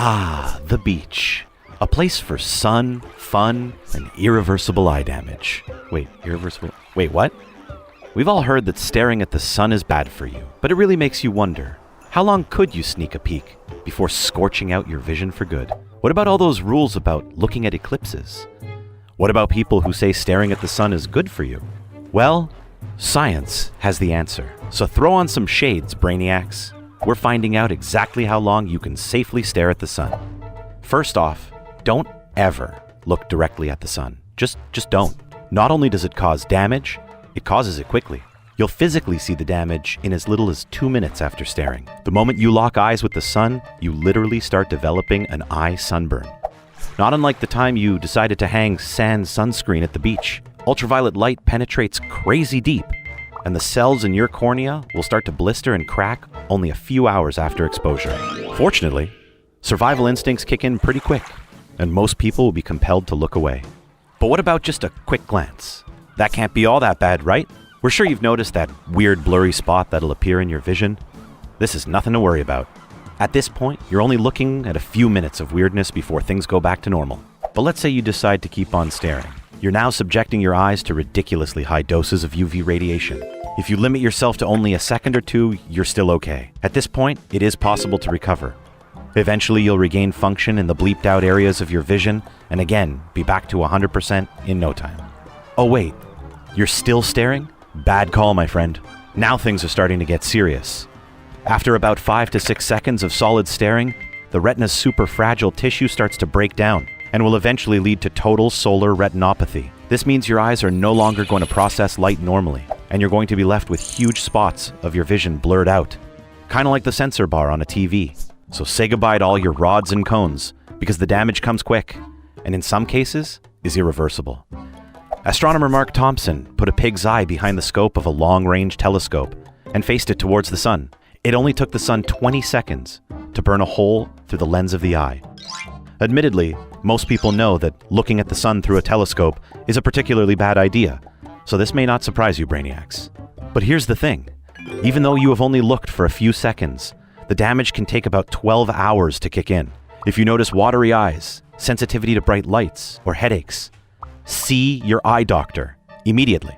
Ah, the beach. A place for sun, fun, and irreversible eye damage. Wait, what? We've all heard that staring at the sun is bad for you, but it really makes you wonder, how long could you sneak a peek before scorching out your vision for good? What about all those rules about looking at eclipses? What about people who say staring at the sun is good for you? Well, science has the answer. So throw on some shades, brainiacs. We're finding out exactly how long you can safely stare at the sun. First off, don't ever look directly at the sun. Just don't. Not only does it cause damage, it causes it quickly. You'll physically see the damage in as little as 2 minutes after staring. The moment you lock eyes with the sun, you literally start developing an eye sunburn. Not unlike the time you decided to hang sand sunscreen at the beach. Ultraviolet light penetrates crazy deep, and the cells in your cornea will start to blister and crack only a few hours after exposure. Fortunately, survival instincts kick in pretty quick, and most people will be compelled to look away. But what about just a quick glance? That can't be all that bad, right? We're sure you've noticed that weird blurry spot that'll appear in your vision. This is nothing to worry about. At this point, you're only looking at a few minutes of weirdness before things go back to normal. But let's say you decide to keep on staring. You're now subjecting your eyes to ridiculously high doses of UV radiation. If you limit yourself to only a second or two, you're still okay. At this point, it is possible to recover. Eventually, you'll regain function in the bleeped out areas of your vision, and again, be back to 100% in no time. Oh wait, you're still staring? Bad call, my friend. Now things are starting to get serious. After about 5 to 6 seconds of solid staring, the retina's super fragile tissue starts to break down and will eventually lead to total solar retinopathy. This means your eyes are no longer going to process light normally, and you're going to be left with huge spots of your vision blurred out. Kind of like the sensor bar on a TV. So say goodbye to all your rods and cones, because the damage comes quick, and in some cases, is irreversible. Astronomer Mark Thompson put a pig's eye behind the scope of a long-range telescope and faced it towards the sun. It only took the sun 20 seconds to burn a hole through the lens of the eye. Admittedly, most people know that looking at the sun through a telescope is a particularly bad idea, so this may not surprise you, brainiacs. But here's the thing. Even though you have only looked for a few seconds, the damage can take about 12 hours to kick in. If you notice watery eyes, sensitivity to bright lights, or headaches, see your eye doctor immediately.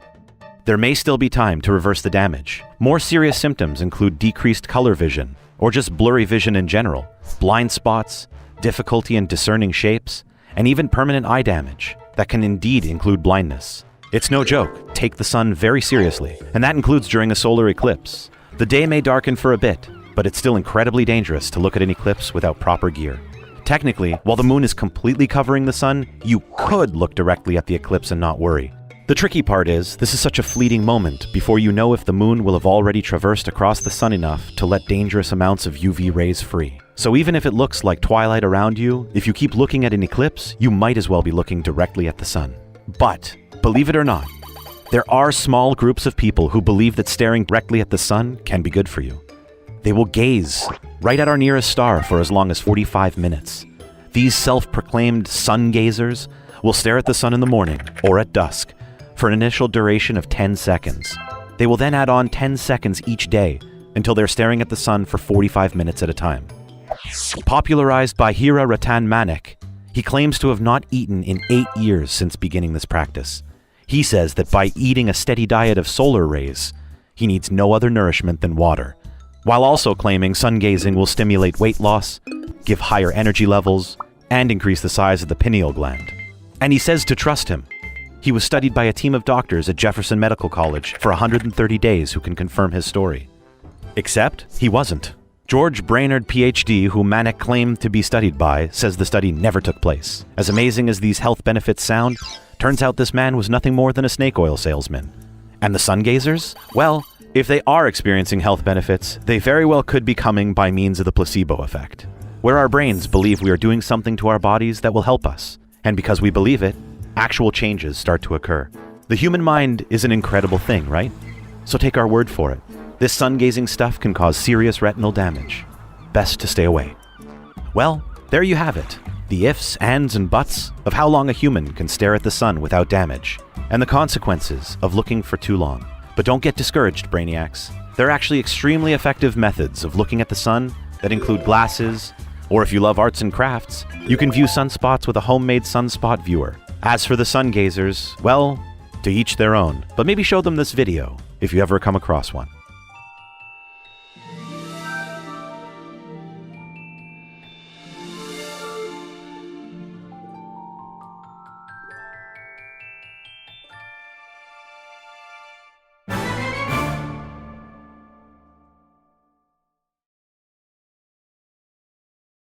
There may still be time to reverse the damage. More serious symptoms include decreased color vision, or just blurry vision in general, blind spots, difficulty in discerning shapes, and even permanent eye damage that can indeed include blindness. It's no joke. Take the sun very seriously, and that includes during a solar eclipse. The day may darken for a bit, but it's still incredibly dangerous to look at an eclipse without proper gear. Technically, while the moon is completely covering the sun, you could look directly at the eclipse and not worry. The tricky part is, this is such a fleeting moment before you know if the moon will have already traversed across the sun enough to let dangerous amounts of UV rays free. So even if it looks like twilight around you, if you keep looking at an eclipse, you might as well be looking directly at the sun. But, believe it or not, there are small groups of people who believe that staring directly at the sun can be good for you. They will gaze right at our nearest star for as long as 45 minutes. These self-proclaimed sun gazers will stare at the sun in the morning or at dusk for an initial duration of 10 seconds. They will then add on 10 seconds each day until they're staring at the sun for 45 minutes at a time. Popularized by Hira Ratan Manek, he claims to have not eaten in 8 years since beginning this practice. He says that by eating a steady diet of solar rays, he needs no other nourishment than water, while also claiming sun gazing will stimulate weight loss, give higher energy levels, and increase the size of the pineal gland. And he says to trust him. He was studied by a team of doctors at Jefferson Medical College for 130 days who can confirm his story. Except he wasn't. George Brainerd, PhD, who Manek claimed to be studied by, says the study never took place. As amazing as these health benefits sound, turns out this man was nothing more than a snake oil salesman. And the sun gazers? Well, if they are experiencing health benefits, they very well could be coming by means of the placebo effect, where our brains believe we are doing something to our bodies that will help us. And because we believe it, actual changes start to occur. The human mind is an incredible thing, right? So take our word for it. This sun-gazing stuff can cause serious retinal damage. Best to stay away. Well, there you have it. The ifs, ands, and buts of how long a human can stare at the sun without damage, and the consequences of looking for too long. But don't get discouraged, brainiacs. There are actually extremely effective methods of looking at the sun that include glasses, Or if you love arts and crafts, you can view sunspots with a homemade sunspot viewer. As for the sun gazers, well, to each their own, but maybe show them this video if you ever come across one.